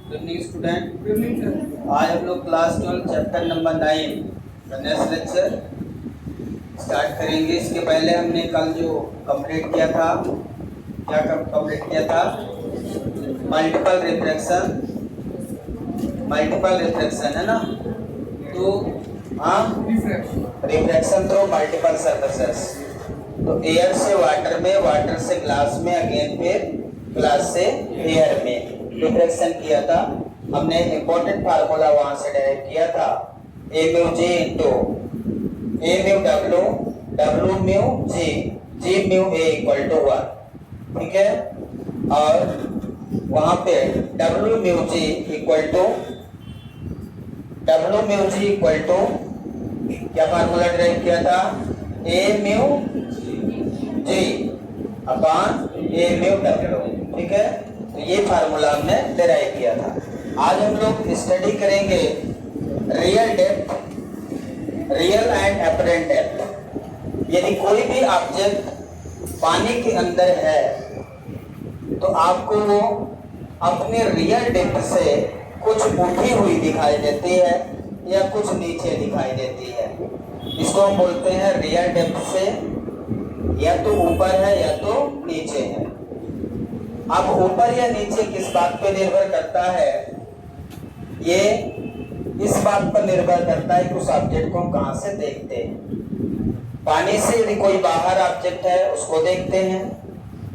Evening student, आज हम लोग क्लास 12 चैप्टर नंबर 9 का नेक्स्ट लेक्चर स्टार्ट करेंगे। इसके पहले हमने कल जो कंप्लीट किया था, क्या कंप्लीट किया था? मल्टीपल रिफ्रैक्शन है ना। तो हाँ, रिफ्रैक्शन थ्रू मल्टीपल सर्फेसेस। तो एयर से वाटर में, वाटर से ग्लास में, अगेन फिर ग्लास से एयर में रिफ्रैक्शन किया था। हमने इंपॉर्टेंट फार्मूला वहां से डायरेक्ट किया था, A mu G into A mu W, W mu G, G mu A equal to 1। ठीक है, और वहां पे W mu G equal to क्या फार्मूला ड्राइव किया था? A mu G upon A mu W. ठीक है, तो ये फार्मूला हमने डिराइव किया था। आज हम लोग स्टडी करेंगे real depth, real and apparent depth. यदि कोई भी ऑब्जेक्ट पानी के अंदर है तो आपको वो अपने रियल डेप्थ से कुछ उठी हुई दिखाई देती है या कुछ नीचे दिखाई देती है। इसको हम बोलते हैं रियल डेप्थ से या तो ऊपर है या तो नीचे है। अब ऊपर या नीचे किस बात पर निर्भर करता है? ये इस बात पर निर्भर करता है कि उस ऑब्जेक्ट को हम कहां से देखते हैं। पानी से यदि कोई बाहर ऑब्जेक्ट है उसको देखते हैं,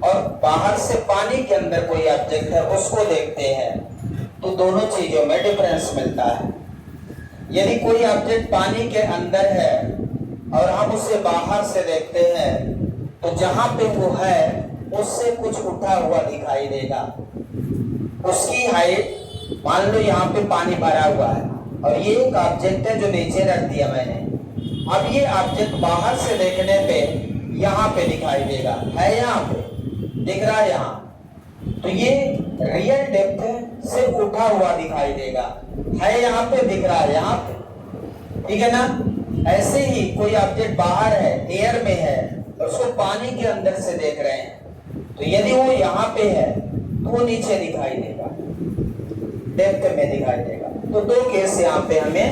और बाहर से पानी के अंदर कोई ऑब्जेक्ट है उसको देखते हैं, तो दोनों चीजों में डिफरेंस मिलता है। यदि कोई ऑब्जेक्ट पानी के अंदर है और हम उसे बाहर से देखते हैं, तो जहां पे वो है उससे कुछ उठा हुआ दिखाई देगा। उसकी हाइट, मान लो यहाँ पे पानी भरा हुआ है और ये एक ऑब्जेक्ट है जो नीचे रख दिया मैंने। अब ये ऑब्जेक्ट बाहर से देखने पे यहाँ पे दिखाई देगा, है यहाँ पे दिख रहा है यहाँ, तो ये रियल डेप्थ से उठा हुआ दिखाई देगा, है यहाँ पे दिख रहा है यहाँ पे। ठीक है ना। ऐसे ही कोई ऑब्जेक्ट बाहर है, एयर में है, और उसको पानी के अंदर से देख रहे हैं, तो यदि वो यहाँ पे है तो वो नीचे दिखाई देगा, डेप्थ में दिखाई देगा। तो दो केस यहाँ पे हमें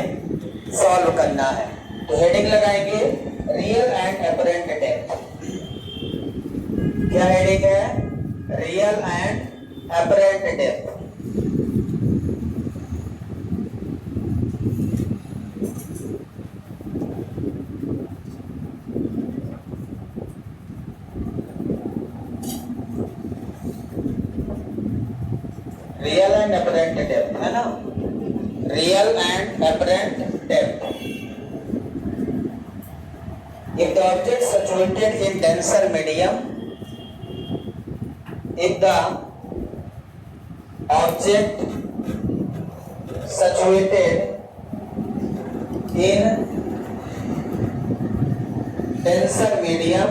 सॉल्व करना है। तो हेडिंग लगाएंगे रियल एंड अपरेंट डेप्थ। क्या हेडिंग है? Real and apparent depth. Real and apparent depth है ना, real and apparent depth. If the object situated in denser medium, if the object situated in denser medium,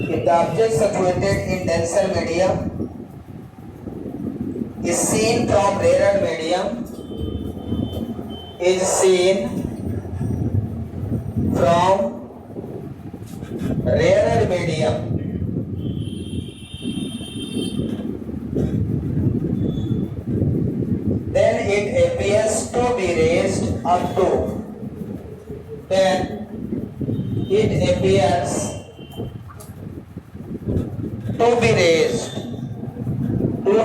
if the object situated in denser medium is seen from rarer medium, is seen from rarer medium, then it appears to be raised up to, then it appears to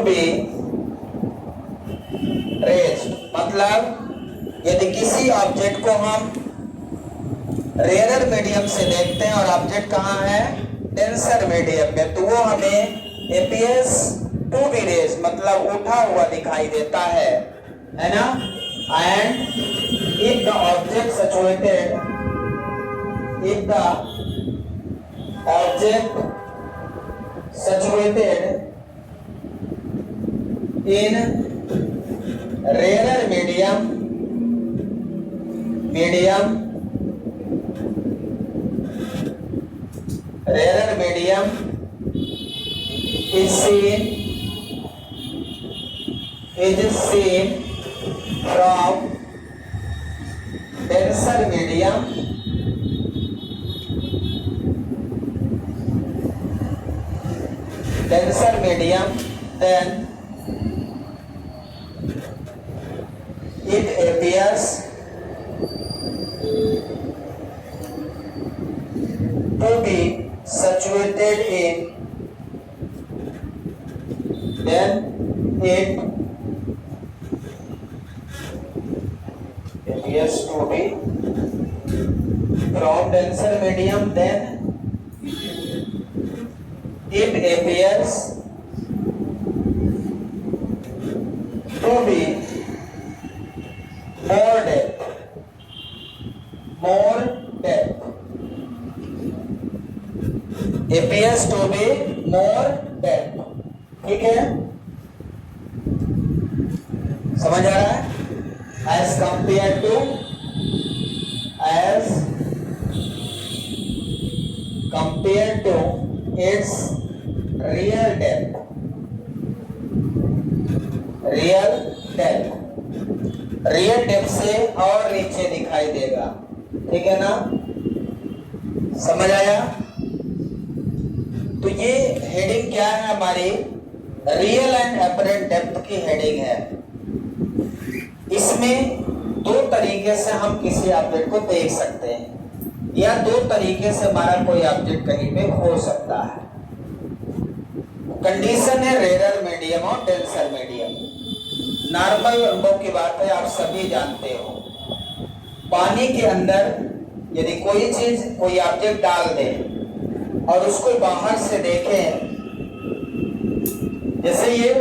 be raised, मतलब यदि किसी object को हम rare medium से देखते हैं और object कहाँ है? डेंसर मीडियम में, तो वो हमें appears to be raised मतलब उठा हुआ दिखाई देता है ना। And if the object situated in rarer medium is seen from denser medium, denser medium then it appears to be situated in, then it appears to be from denser medium, then it appears to be more depth, appears to be more depth. ठीक है, समझ आ रहा है? As compared to its real depth, real depth से और नीचे दिखाई देगा। ठीक है ना, समझ आया? तो ये हेडिंग क्या है हमारी? रियल एंड एपरेंट डेप्थ की हेडिंग है। इसमें दो तरीके से हम किसी ऑब्जेक्ट को देख सकते हैं, या दो तरीके से हमारा कोई ऑब्जेक्ट कहीं पे हो सकता है। कंडीशन है रेरर मीडियम और डेंसर मीडियम। नॉर्मल अनुभव की बात है, आप सभी जानते हो। पानी के अंदर यदि कोई चीज, कोई ऑब्जेक्ट डाल दे और उसको बाहर से देखें, जैसे ये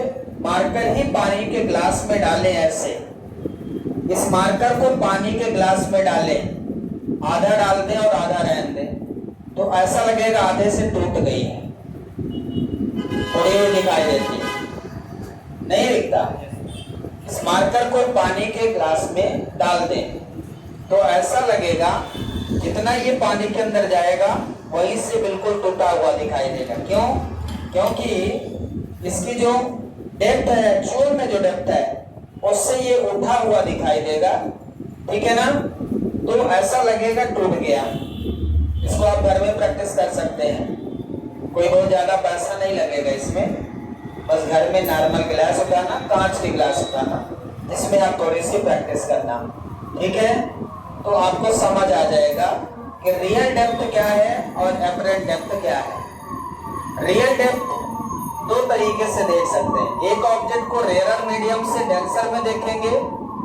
मार्कर ही पानी के ग्लास में डालें, ऐसे इस मार्कर को पानी के ग्लास में डालें, आधा डाल दें और आधा रहने दें, तो ऐसा लगेगा आधे से टूट गई है, थोड़ी दिखाई देती है, नहीं दिखता। इस मार्कर को पानी के ग्लास में डाल दें तो ऐसा लगेगा जितना ये पानी के अंदर जाएगा वहीं से बिल्कुल टूटा हुआ दिखाई देगा। क्यों? क्योंकि इसकी जो डेप्थ है, एक्चुअल में जो डेप्थ है, उससे ये उठा हुआ दिखाई देगा। ठीक है ना, तो ऐसा लगेगा टूट गया। इसको आप घर में प्रैक्टिस कर सकते हैं, कोई बहुत ज्यादा पैसा नहीं लगेगा इसमें। बस घर में नॉर्मल गिलास उठाना, कांच की गिलास उठाना, इसमें आप थोड़ी सी प्रैक्टिस करना। ठीक है, तो आपको समझ आ जाएगा कि रियल डेप्थ क्या है और एपरेंट डेप्थ क्या है। रियल डेप्थ दो तरीके से देख सकते हैं, एक ऑब्जेक्ट को रेयरर मीडियम से डेंसर में देखेंगे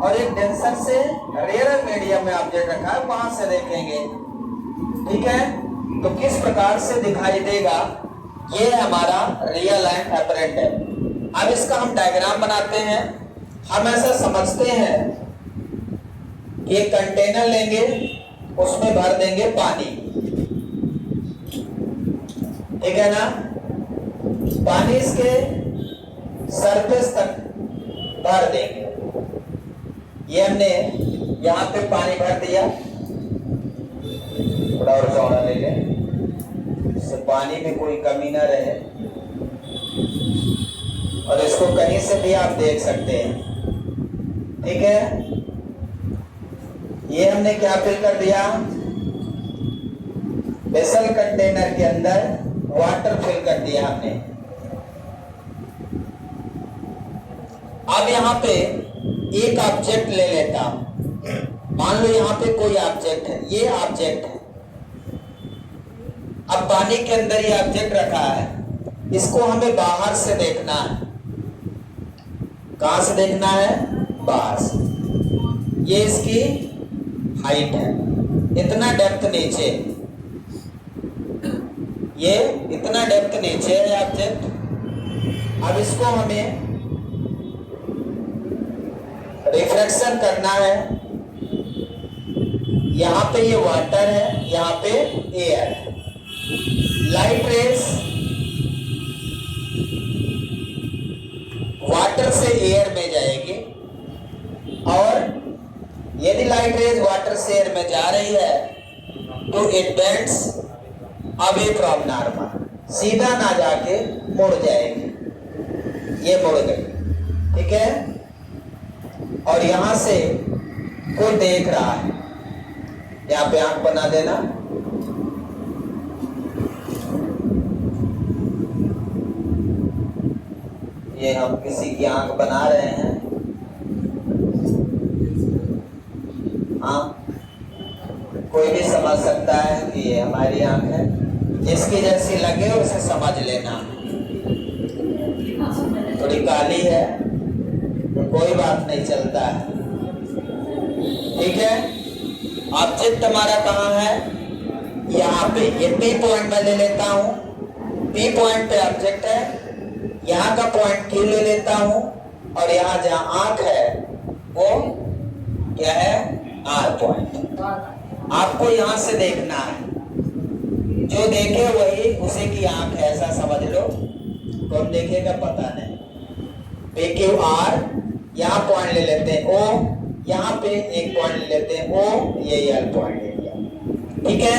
और एक डेंसर से रेयरर मीडियम में ऑब्जेक्ट रखा है वहां से देखेंगे। ठीक है, तो किस प्रकार से दिखाई देगा, ये हमारा रियल एंड एपरेंट डेप्थ। अब इसका हम डायग्राम बनाते हैं। हम ऐसा समझते हैं कि एक कंटेनर लेंगे, उसमें भर देंगे पानी। ठीक है ना, पानी इसके सरफेस तक भर देंगे। ये हमने यहाँ पे पानी भर दिया, थोड़ा और चौड़ा ले लें, इससे पानी में कोई कमी ना रहे, और इसको कहीं से भी आप देख सकते हैं। ठीक है, ये हमने क्या फिल कर दिया, वेसल कंटेनर के अंदर वाटर फिल कर दिया हमने। अब यहाँ पे एक ऑब्जेक्ट ले लेता हूं, मान लो यहाँ पे कोई ऑब्जेक्ट है, ये ऑब्जेक्ट है। अब पानी के अंदर ये ऑब्जेक्ट रखा है, इसको हमें बाहर से देखना है। कहां से देखना है? बाहर से। ये इसकी हाइट है, इतना डेप्थ नीचे, ये इतना डेप्थ नीचे है ऑब्जेक्ट। अब इसको हमें रिफ्लेक्शन करना है। यहां पे ये वाटर है, यहां पे एयर है। लाइट रेस वाटर से एयर में जाएगी, और यदि लाइट रेज वाटर से एयर में जा रही है तो it bends away from normal, सीधा ना जाके मुड़ जाएगी। ये मुड़ गई। ठीक है, और यहां से कोई देख रहा है, यहां पे आंख बना देना। ये हम किसी की आंख बना रहे हैं। हाँ, कोई भी समझ सकता है कि ये हमारी आंख है। जिसकी जैसी लगे उसे समझ लेना। थोड़ी काली है तो कोई बात नहीं, चलता है। ठीक है, ऑब्जेक्ट हमारा कहाँ है? यहाँ पे। ये P पॉइंट में ले लेता हूँ। P पॉइंट पे ऑब्जेक्ट है। यहाँ का पॉइंट Q ले लेता हूँ और यहाँ जहाँ आंख है वो क्या है? R point. आपको यहाँ से देखना है, जो देखे वही उसी की आंख है, ऐसा समझ लो। कौन देखेगा पता नहीं। PQR, यहाँ पॉइंट ले लेते हैं O, यहाँ पे एक पॉइंट ले लेते हैं O, ये L पॉइंट ले लिया। ठीक है,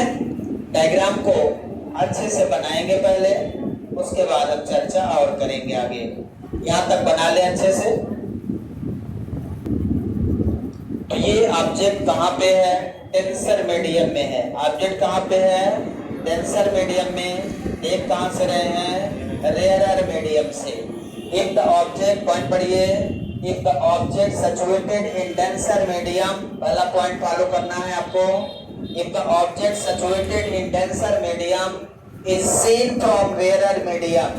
डायग्राम को अच्छे से बनाएंगे पहले, उसके बाद हम चर्चा और करेंगे आगे। यहाँ तक बना ले अच्छे से। तो ये ऑब्जेक्ट कहाँ पे है? डेंसर मीडियम में है। ऑब्जेक्ट कहाँ पे है? डेंसर मीडियम में। एक कहाँ से रहे हैं? रेयरर मीडियम से। इफ द ऑब्जेक्ट, पॉइंट पढ़िए, if the object saturated in denser medium, पहला पॉइंट फॉलो करना है आपको। If the object saturated in denser medium is seen from rarer medium,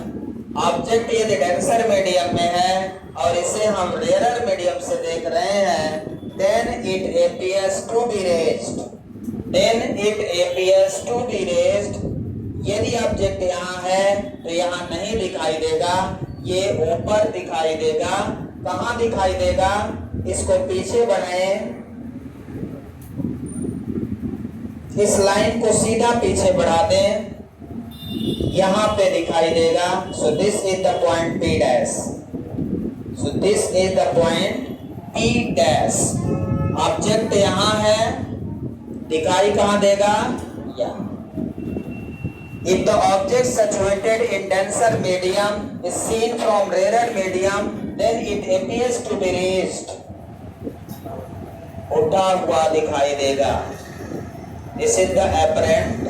object यदि डेंसर मीडियम में है और इसे हम रेयरर मीडियम से देख रहे हैं, then it appears to be raised, then it appears to be raised। यदि ऑब्जेक्ट यहाँ है तो यहाँ नहीं दिखाई देगा, ये ऊपर दिखाई देगा। कहाँ दिखाई देगा? इसको पीछे बनाए, इस लाइन को सीधा पीछे बढ़ा दें, यहाँ पे दिखाई देगा। सो this is the point P dash. So this is the point P dash. Object यहाँ है, दिखाई कहाँ देगा? यहाँ। If the object situated in denser medium is seen from rarer medium, then it appears to be raised, उठा हुआ दिखाई देगा। This is the apparent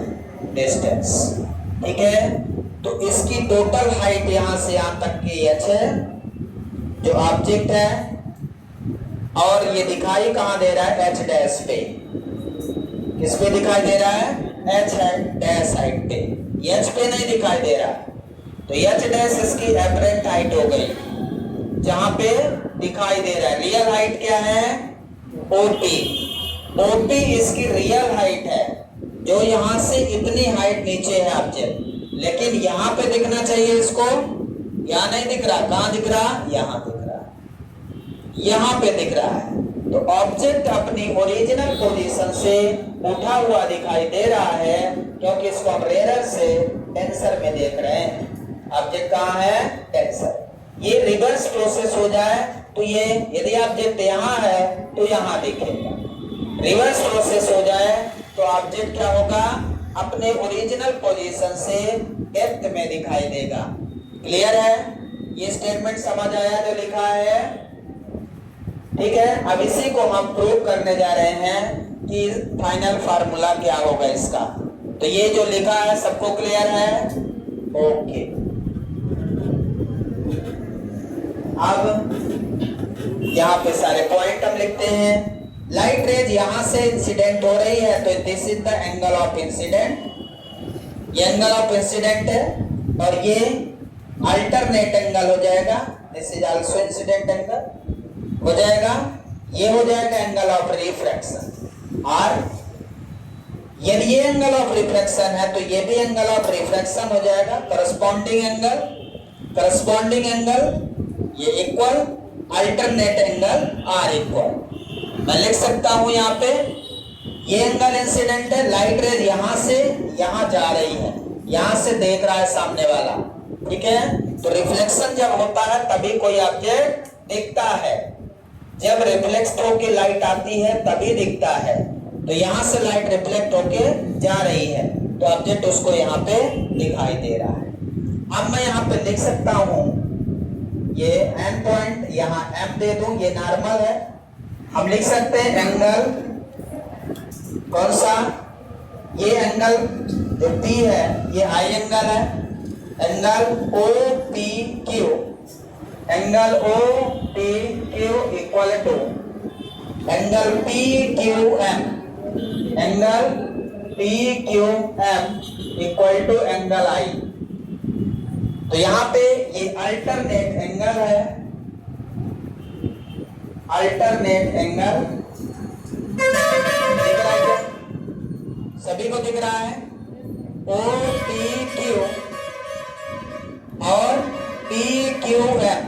distance। ठीक है, तो इसकी टोटल हाइट यहाँ से यहाँ तक की h है, जो ऑब्जेक्ट है, और ये दिखाई कहाँ दे रहा है? h डैश पे। किस पे दिखाई दे रहा है? h डैश हाइट पे। h पे नहीं दिखाई दे रहा, तो h डैश इसकी एपरेंट हाइट हो गई, जहां पे दिखाई दे रहा है। रियल हाइट क्या है? OT। OT इसकी रियल हाइट है, जो यहाँ से इतनी हाइट नीचे है ऑब्जेक्ट, लेकिन यहाँ पे दिखना चाहिए इसको। यहाँ नहीं दिख रहा, कहाँ दिख रहा? यहाँ दिख रहा, यहाँ पे दिख रहा है। तो ऑब्जेक्ट अपनी ओरिजिनल पोजीशन से उठा हुआ दिखाई दे रहा है, क्योंकि इसको हम रेयरर से डेंसर में देख रहे हैं। ऑब्जेक्ट कहाँ है? डेंसर। ये रिवर्स प्रोसेस हो जाए तो ये, यदि ऑब्जेक्ट यहाँ है तो यहाँ दिखेगा। रिवर्स प्रोसेस हो जाए तो ऑब्जेक्ट क्या होगा? अपने ओरिजिनल पोजीशन से डेप्थ में दिखाई देगा। क्लियर है? ये स्टेटमेंट समझ आया जो लिखा है? ठीक है, अब इसी को हम प्रूव करने जा रहे हैं कि फाइनल फार्मूला क्या होगा इसका। तो ये जो लिखा है सबको क्लियर है? ओके। अब यहाँ पे सारे पॉइंट हम लिखते हैं। लाइट रेज यहाँ से इंसिडेंट हो रही है, तो this is the angle of incident. ये एंगल ऑफ इंसिडेंट है और ये अल्टरनेट एंगल हो जाएगा। This is also incident angle हो जाएगा। ये हो जाएगा एंगल ऑफ रिफ्रैक्शन। और यदि ये एंगल ऑफ रिफ्रैक्शन है तो ये भी एंगल ऑफ रिफ्रैक्शन हो जाएगा। करस्पॉन्डिंग एंगल ये equal alternate angle are equal. मैं लिख सकता हूं यहाँ पे, ये एंगल इंसिडेंट है, लाइट रेज यहाँ से यहाँ जा रही है, यहाँ से देख रहा है सामने वाला। ठीक है, तो रिफ्लेक्शन जब होता है तभी कोई ऑब्जेक्ट दिखता है, जब रिफ्लेक्ट होके लाइट आती है तभी दिखता है। तो यहाँ से लाइट रिफ्लेक्ट होके जा रही है तो ऑब्जेक्ट उसको यहाँ पे दिखाई दे रहा है। अब मैं यहाँ पे लिख सकता हूँ, ये एम पॉइंट यहाँ एम दे दूं, ये नॉर्मल है। हम लिख सकते हैं एंगल कौन सा? ये एंगल जो P है ये आई एंगल है, angle OPQ। Angle O P Q equal to angle P Q M, angle P Q M equal to angle I. तो यहां पे ये अल्टरनेट एंगल है, अल्टरनेट एंगल दिख रहा है क्या? सभी को दिख रहा है। ओ पी क्यू और पी क्यू एम,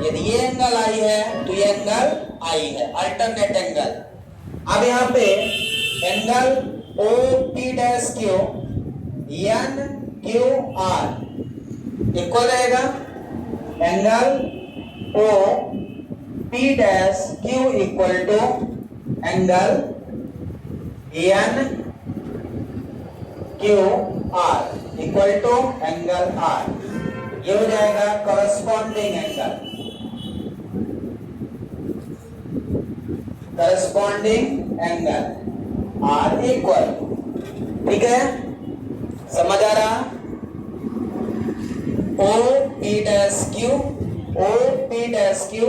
यदि ये एंगल आई है तो ये एंगल आई है, अल्टरनेट एंगल। अब यहां पे angle O P dash Q N Q R equal रहेगा angle O P dash Q equal to angle N Q R equal to angle R. ये हो जाएगा corresponding angle, corresponding angle are equal. ठीक है, समझ आ रहा? O P dash Q, O P dash Q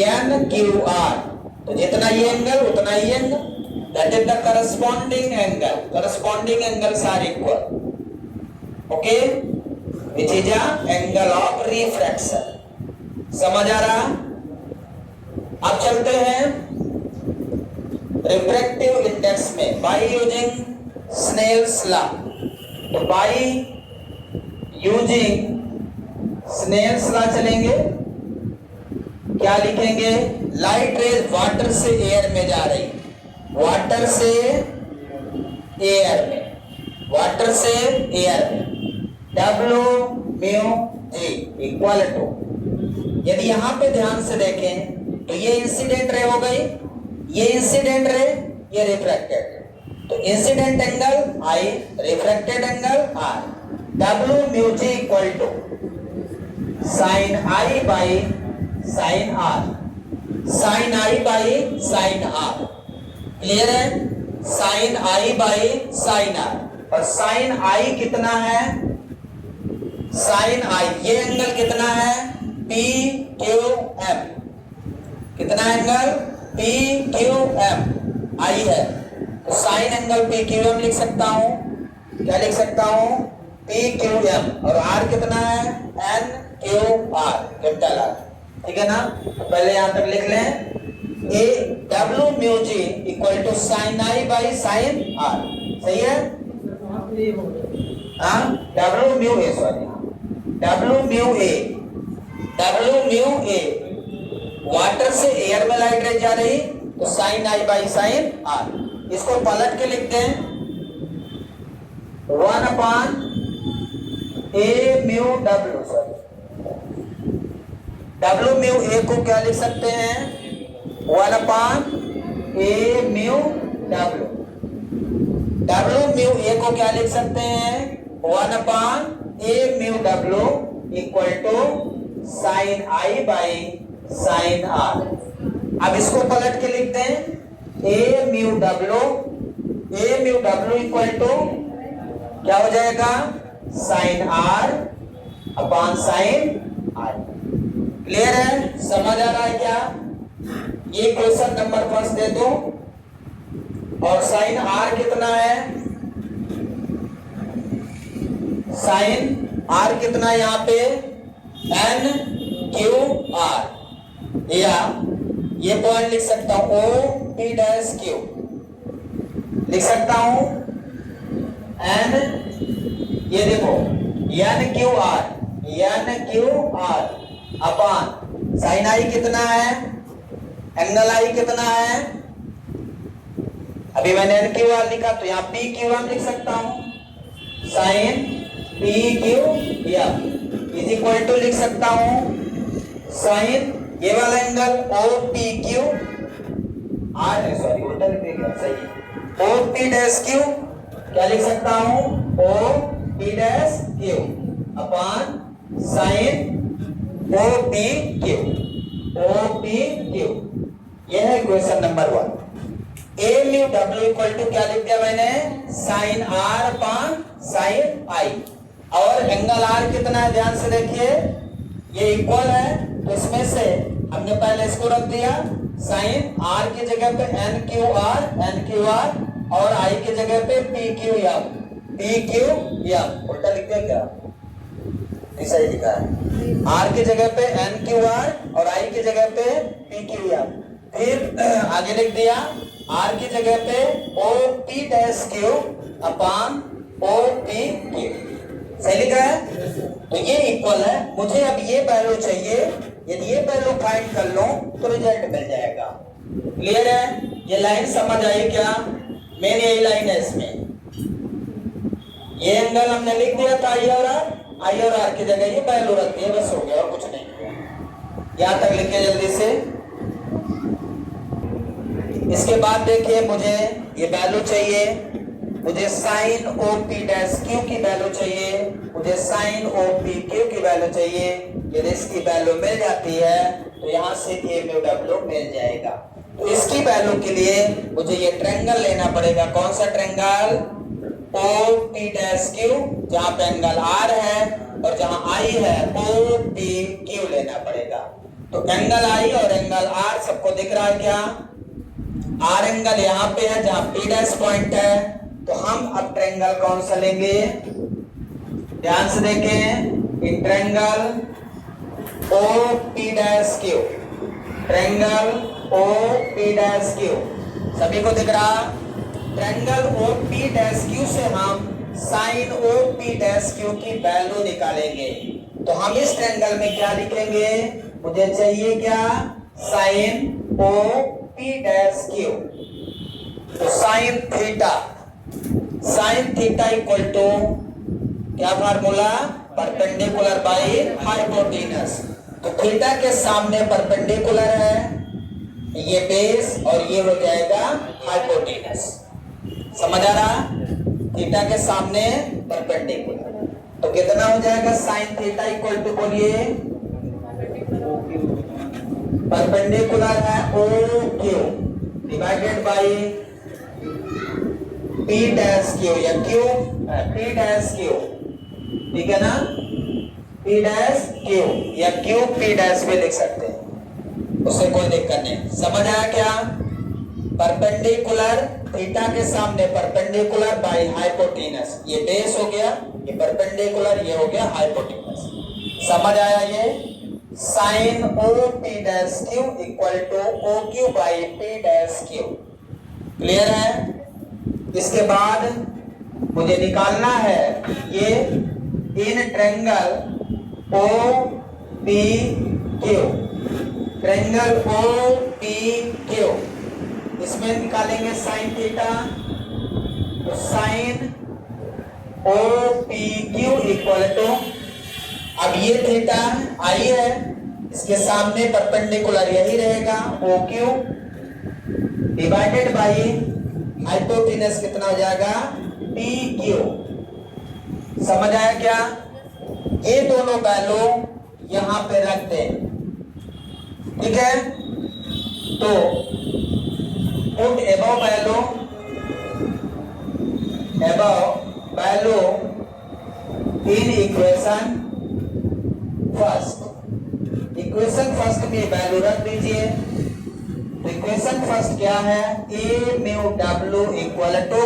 N Q R, तो जितना ये एंगल उतना ये angle, that is the corresponding angle, corresponding angles are equal. Okay, which is a angle of refraction. समझ आ रहा? अब चलते हैं रिफ्रैक्टिव इंडेक्स में बाय यूजिंग स्नेल्स लॉ। तो बाय यूजिंग स्नेल्स लॉ चलेंगे, क्या लिखेंगे? लाइट रेज वाटर से एयर में जा रही, वाटर से एयर में, वाटर से एयर में, W mu G equal to, यदि यहां पे ध्यान से देखें तो ये इंसिडेंट रे हो गई, ये इंसिडेंट रे, ये रिफ्रैक्टेड रे। तो incident angle I, refracted angle R. W mu G equal to sine I by sine R, sine I by sine R. Clear है? Sine I by sine R, और sine I कितना है? Sine I ये angle कितना है? P Q M, कितना angle? P Q M I है। तो sine angle P Q M लिख सकता हूं, क्या लिख सकता हूं? पी क्यू एम, और आर कितना है? N Q R, capital R. ठीक है ना? तो पहले यहां तक लिख लें, A W mu G equal to sine I by sine R. सही है? हाँ, W mu A, sorry, W mu A, W mu A, water से एयर में लाइट रेज जा रही तो sine I by sine R. इसको पलट के लिखते हैं 1 upon A mu W, sorry, W mu A को क्या लिख सकते हैं? 1 upon A mu W. W mu A को क्या लिख सकते हैं? 1 upon A mu W equal to sine I by sine R. अब इसको पलट के लिखते हैं A mu W, A mu W equal to क्या हो जाएगा? Sine R upon sine R. Clear है? समझ आ रहा है क्या? ये क्वेश्चन नंबर फर्स्ट दे दो, और साइन आर कितना है? साइन आर कितना है यहाँ पे? एन क्यू आर, या ये पॉइंट लिख सकता हूं ओ पी डैश क्यू, लिख सकता हूं एन, ये देखो N Q R, N Q R upon sine I कितना है? एंगल आई कितना है? अभी मैंने एन क्यू आर लिखा तो यहाँ पी क्यू एम लिख सकता हूं, sine P Q M is equal to लिख सकता हूं साइन ये वाला angle O P Q R है, सॉरी उल्टा लिख दिया, सही, ओ पी डैश क्यू क्या लिख सकता हूं? O P dash Q upon sine O P Q, O P Q. यह है question number 1। A mu W equal to क्या लिख दिया मैंने? Sine R upon sine I, और एंगल आर कितना है? ध्यान से देखिए, ये इक्वल है इसमें से हमने पहले इसको रख दिया साइन r की जगह पे NQR और I की जगह पे PQM उल्टा लिख दिया क्या? ऐसा ही लिखा है, R की जगह पे NQR और I की जगह पे PQM। फिर आगे लिख दिया R की जगह पे OP' अपान OPQ। सही लिखा है? तो ये इक्वल है। मुझे अब ये वैल्यू चाहिए, यदि ये वैल्यू फाइंड कर लो तो रिजल्ट मिल जाएगा। क्लियर है? ये लाइन समझ आई क्या? मेन यही लाइन है इसमें। ये एंगल हमने लिख दिया था आई और आर की जगह ये वैल्यू रख दिया, बस हो गया और कुछ नहीं हुआ। यहां तक लिखिए जल्दी से। इसके बाद देखिए मुझे ये वैल्यू चाहिए, मुझे साइन OP' की वैल्यू चाहिए, मुझे साइन OPQ की वैल्यू चाहिए। यदि इसकी वैल्यू मिल जाती है तो यहाँ से ये म्यू मिल जाएगा। तो इसकी वैल्यू के लिए मुझे ये ट्रायंगल लेना पड़ेगा। कौन सा ट्रायंगल? OP', जहाँ पे एंगल R है और जहाँ I है OPQ लेना पड़ेगा। तो एंगल I और एंगल R सबको दिख रहा है क्या? R एंगल यहाँ पे है जहाँ P' पॉइंट है। तो हम अब ट्रायंगल कौन सा लेंगे? ध्यान से देखें, in triangle OP', triangle OP', सभी को दिख रहा? ट्रायंगल OP' से हम साइन OP' की वैल्यू निकालेंगे। तो हम इस ट्रायंगल में क्या लिखेंगे? मुझे चाहिए क्या? Sine OP'। तो साइन थीटा इक्वल टू क्या फार्मूला? Perpendicular by hypotenuse. तो थीटा के सामने परपेंडिकुलर है ये बेस और ये हो जाएगा हाइपोटेनस। समझ आ रहा? थीटा के सामने परपेंडिकुलर। तो कितना हो जाएगा साइन थीटा इक्वल टू? बोलिए, परपेंडिकुलर है OQ डिवाइडेड बाई P' या P', ठीक है ना? P' या P' भी लिख सकते हैं, उससे कोई दिक्कत नहीं। समझ आया क्या? परपेंडिकुलर, थीटा के सामने परपेंडिकुलर बाई हाइपोटेनस। ये बेस हो गया, ये परपेंडिकुलर, ये हो गया हाइपोटेनस। समझ आया? ये sine OP' equal to OQ by P'। Clear है? इसके बाद मुझे निकालना है ये in triangle OPQ, triangle OPQ, इसमें निकालेंगे साइन थीटा। तो साइन OPQ इक्वल टू, अब ये थीटा आई है, इसके सामने परपेंडिकुलर यही रहेगा OQ डिवाइडेड बाई हाइपोटेनस कितना हो जाएगा? PQ। समझ आया क्या? ये दोनों वैल्यू यहां पे रख दें, ठीक है? तो put above value in equation first. Equation first में वैल्यू रख दीजिए। तो इक्वेशन फर्स्ट क्या है? A mu W equal to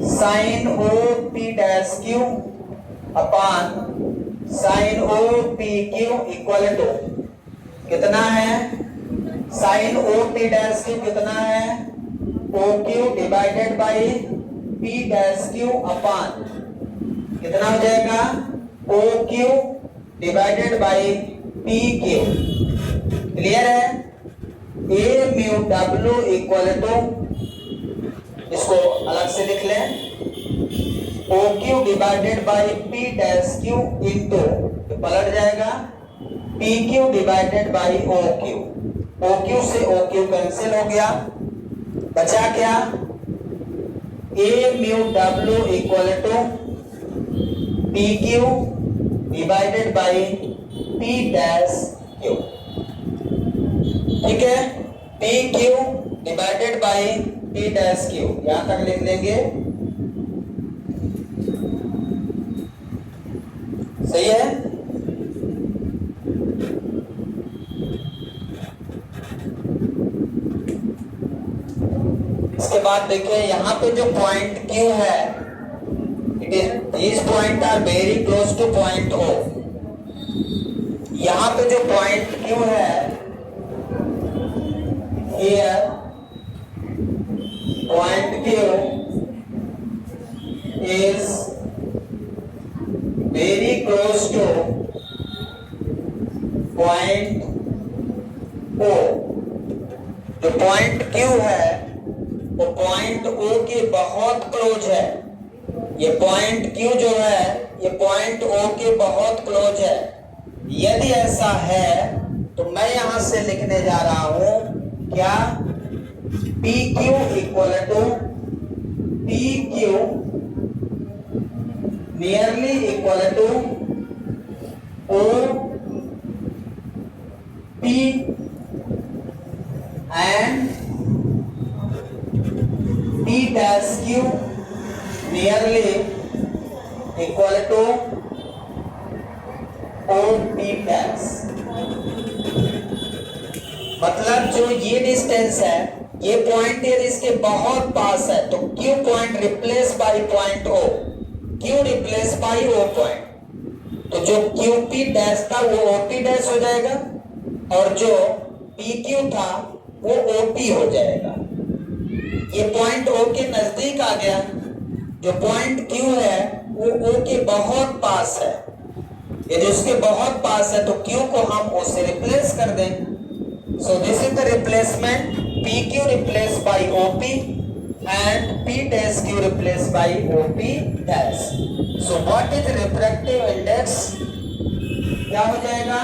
sine OP' upon sine OPQ equal to कितना है? साइन OP' कितना है? OQ divided by P' upon कितना हो जाएगा? OQ divided by PQ। Clear है? A mu W equal to, इसको अलग से लिख लें, OQ divided by P' into, पलट जाएगा PQ divided by OQ। OQ से OQ कैंसिल हो गया, बचा क्या? A mu W equal to PQ divided by P', ठीक है? PQ डिवाइडेड बाई P', यहां तक लिख लेंगे। सही है? बाद देखिए यहाँ पे जो पॉइंट Q है, it is this point are very close to point O। यहाँ पे जो पॉइंट Q है, here point Q is very close to point O। जो पॉइंट Q है वो पॉइंट O के बहुत क्लोज है। ये पॉइंट Q जो है ये पॉइंट O के बहुत क्लोज है। यदि ऐसा है तो मैं यहां से लिखने जा रहा हूं क्या, PQ equal to PQ nearly equal to OP and P dash Q nearly equal to OP dash। मतलब जो ये डिस्टेंस है, ये पॉइंट यदि इसके बहुत पास है तो Q point replace by point O, Q replace by O point, तो जो QP डैश था वो OP डैश हो जाएगा और जो PQ था वो OP हो जाएगा। ये पॉइंट O के नजदीक आ गया। जो पॉइंट Q है वो O के बहुत पास है। यदि उसके बहुत पास है तो Q को हम O से रिप्लेस कर दें। सो this is the replacement, PQ replace by OP and P dash Q replaced by OP dash। So what is refractive index? क्या हो जाएगा,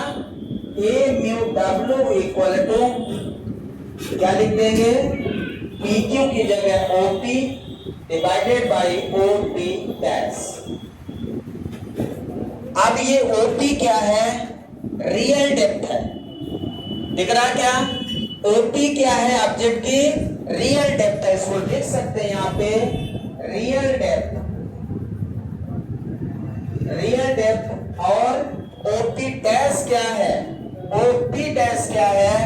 A mu W equal to क्या लिख देंगे, PQ की जगह OP divided by OP dash. अब ये OP क्या है, रियल डेप्थ है। दिख रहा क्या, OP क्या है, ऑब्जेक्ट की रियल डेप्थ है। इसको लिख सकते हैं यहाँ पे रियल डेप्थ, रियल डेप्थ। और OP डैश क्या है, OP डैश क्या है,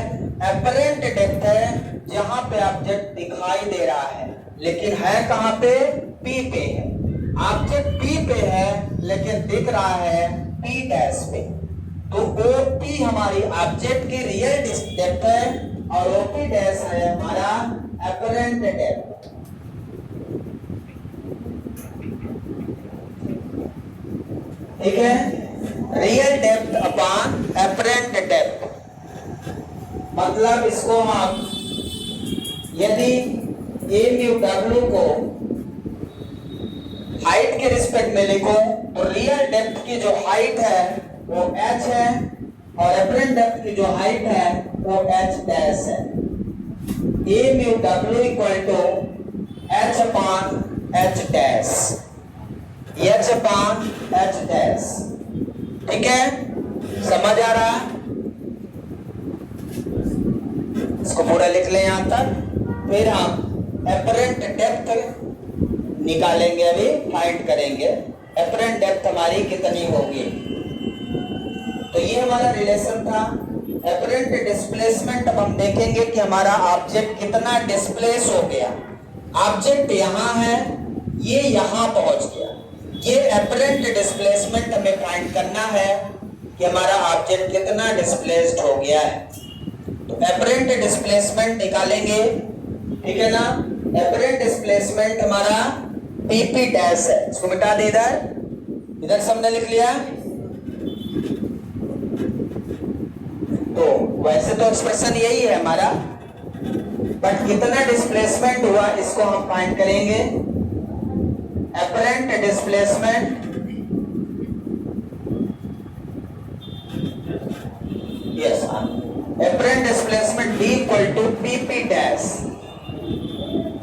अपरेंट डेप्थ है, जहां पे ऑब्जेक्ट दिखाई दे रहा है लेकिन है कहां पे, P पे है। ऑब्जेक्ट P पे है लेकिन दिख रहा है P डैश पे। तो OP हमारी ऑब्जेक्ट की रियल डेप्थ है और OP डैश है हमारा अपरेंट डेप्थ। ठीक है, real depth upon apparent depth. मतलब इसको हम यदि A म्यू W को हाइट के रिस्पेक्ट में लिखो तो रियल डेप्थ की जो हाइट है वो h है और अपरेंट डेप्थ की जो हाइट है वो h डैश है। A mu W equal to h upon h dash, h upon h dash. ठीक है, समझ आ रहा है? इसको पूरा लिख लें यहां तक, फिर हम अपरेंट डेप्थ निकालेंगे, अभी फाइंड करेंगे अपरेंट डेप्थ हमारी कितनी होगी। तो ये हमारा रिलेशन था अपरेंट डिस्प्लेसमेंट। अब हम देखेंगे कि हमारा ऑब्जेक्ट कितना डिस्प्लेस हो गया। ऑब्जेक्ट यहाँ है, ये यहाँ पहुंच गया। ये अपरेंट डिस्प्लेसमेंट हमें फाइंड करना है कि हमारा ऑब्जेक्ट कितना डिस्प्लेस्ड हो गया है। तो अपरेंट डिस्प्लेसमेंट निकालेंगे, ठीक है ना। अपरेंट डिस्प्लेसमेंट हमारा PP डैश है, इसको मिटा दे इधर, इधर सबने लिख लिया। तो वैसे तो एक्सप्रेशन यही है हमारा, बट कितना डिस्प्लेसमेंट हुआ इसको हम फाइंड करेंगे। Apparent displacement yes, apparent displacement D equal to PP dash.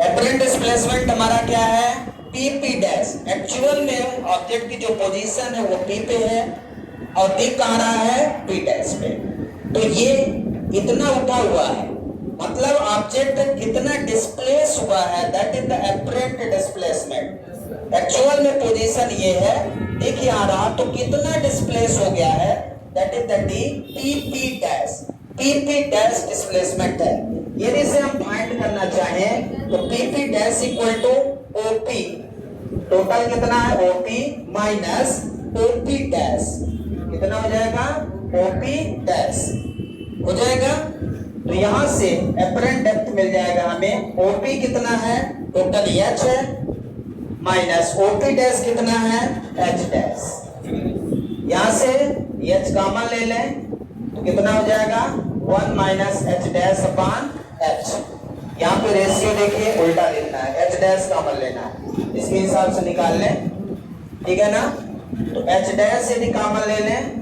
Apparent displacement हमारा क्या है, PP डैश। एक्चुअल में ऑब्जेक्ट की जो पोजीशन है वो P पे है और दिख कहाँ रहा है, P डैश पे। तो ये इतना उठा हुआ है, मतलब ऑब्जेक्ट कितना डिस्प्लेस हुआ है, that is the apparent displacement. Actual में पोजीशन ये है, दिख यहाँ रहा, तो कितना डिस्प्लेस हो गया है, that is the PP dash. PP dash displacement है। यदि इसे हम फाइंड करना चाहें तो PP dash equal to OP, total कितना है ओपी माइनस ओपी डैश, कितना हो जाएगा ओपी डैश हो जाएगा। तो यहां से एपरेंट डेप्थ मिल जाएगा हमें, ओपी कितना है टोटल एच है माइनस ओपी डैश कितना है एच डैश। यहां से एच कॉमन ले लें तो कितना हो जाएगा 1 minus H dash upon H. यहाँ पे रेशियो देखिए उल्टा लिखना है, एच डैश कॉमन लेना है, इसके हिसाब से निकाल लें, ठीक है ना। तो एच डैश यदि कॉमन ले लें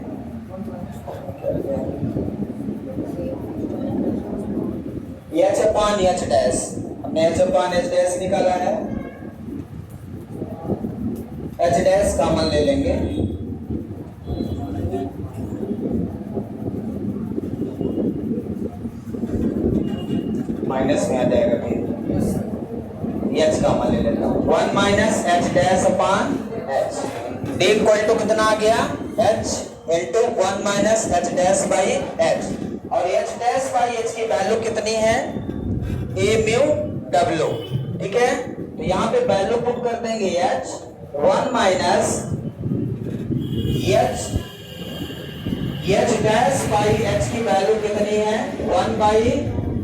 एच अपान एच डैश, हमने एच अपान एच डैश निकाला है, एच डैश कॉमन ले लेंगे, माइनस में आ जाएगा, फिर एच कॉमन ले लेता हूं 1 minus H dash upon H, D equal to कितना आ गया H into 1 minus H dash by H, और एच डैश बाई एच की वैल्यू कितनी है ए म्यू डब्ल्यू, ठीक है। तो यहाँ पे वैल्यू पुट कर देंगे H 1 minus H dash by H की वैल्यू कितनी है 1 बाई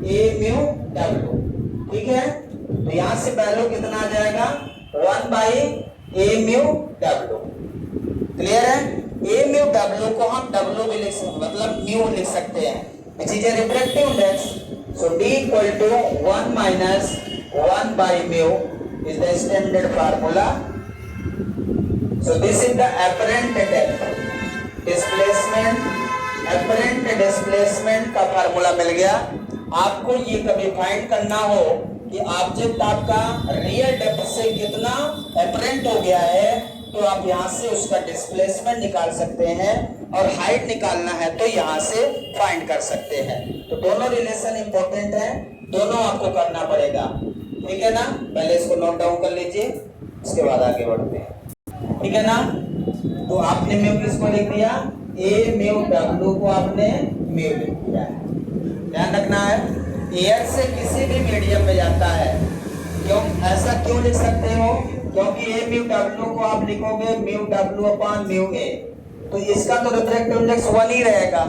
ए म्यू डब्ल्यू, ठीक है। तो यहां से वैल्यू कितना आ जाएगा 1 by A mu W, clear है। ए म्यू डब्ल्यू को हम डब्ल्यू भी लिख सकते, मतलब म्यू लिख सकते हैं, which is a refractive index. So D equal to 1 minus 1 by mu is the standard formula. So this is the apparent depth displacement, apparent displacement का फार्मूला मिल गया। आपको ये कभी फाइंड करना हो कि ऑब्जेक्ट आपका रियल डेप्थ से कितना एपरेंट हो गया है, तो आप यहाँ से उसका डिस्प्लेसमेंट निकाल सकते हैं, और हाइट निकालना है तो यहाँ से फाइंड कर सकते हैं। तो दोनों रिलेशन इंपॉर्टेंट है, दोनों आपको करना पड़ेगा, ठीक है ना। पहले इसको नोट डाउन कर लीजिए, उसके बाद आगे बढ़ते हैं, ठीक है ना। तो आपने म्यू किसको लिख दिया ए म्यू डब्ल्यू को आपने म्यू लिख दिया, ध्यान रखना है। एयर से किसी भी मीडियम में जाता है, क्यों ऐसा क्यों लिख सकते हो, क्योंकि ए म्यू डब्ल्यू को आप लिखोगे mu W upon mu A, तो इसका तो रिफ्रैक्टिव इंडेक्स 1 ही रहेगा,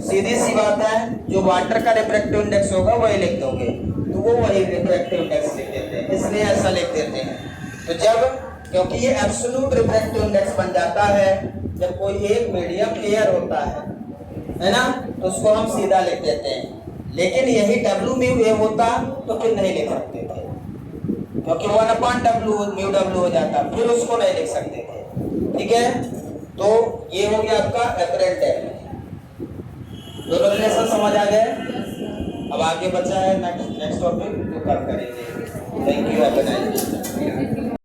सीधी सी बात है। जो वाटर का रिफ्रैक्टिव इंडेक्स होगा वही लिख दोगे, तो वो वही रिफ्रैक्टिव इंडेक्स लिख देते हैं, इसलिए ऐसा लिख देते हैं। तो जब, क्योंकि ये एब्सोल्यूट रिफ्रैक्टिव इंडेक्स बन जाता है जब कोई एक मीडियम एयर होता है ना, तो उसको हम सीधा लिख देते हैं। लेकिन यही डब्ल्यू म्यू ए होता तो फिर नहीं लिख सकते थे, क्योंकि 1 अपान डब्ल्यू म्यू डब्ल्यू हो जाता, फिर उसको नहीं लिख सकते थे, ठीक है। तो ये हो गया आपका एपरेंट डेप्थ। दोनों रिलेशन समझ आ गए। अब आगे बचा है नेक्स्ट टॉपिक, जो कल करेंगे। Thank you, have a nice day.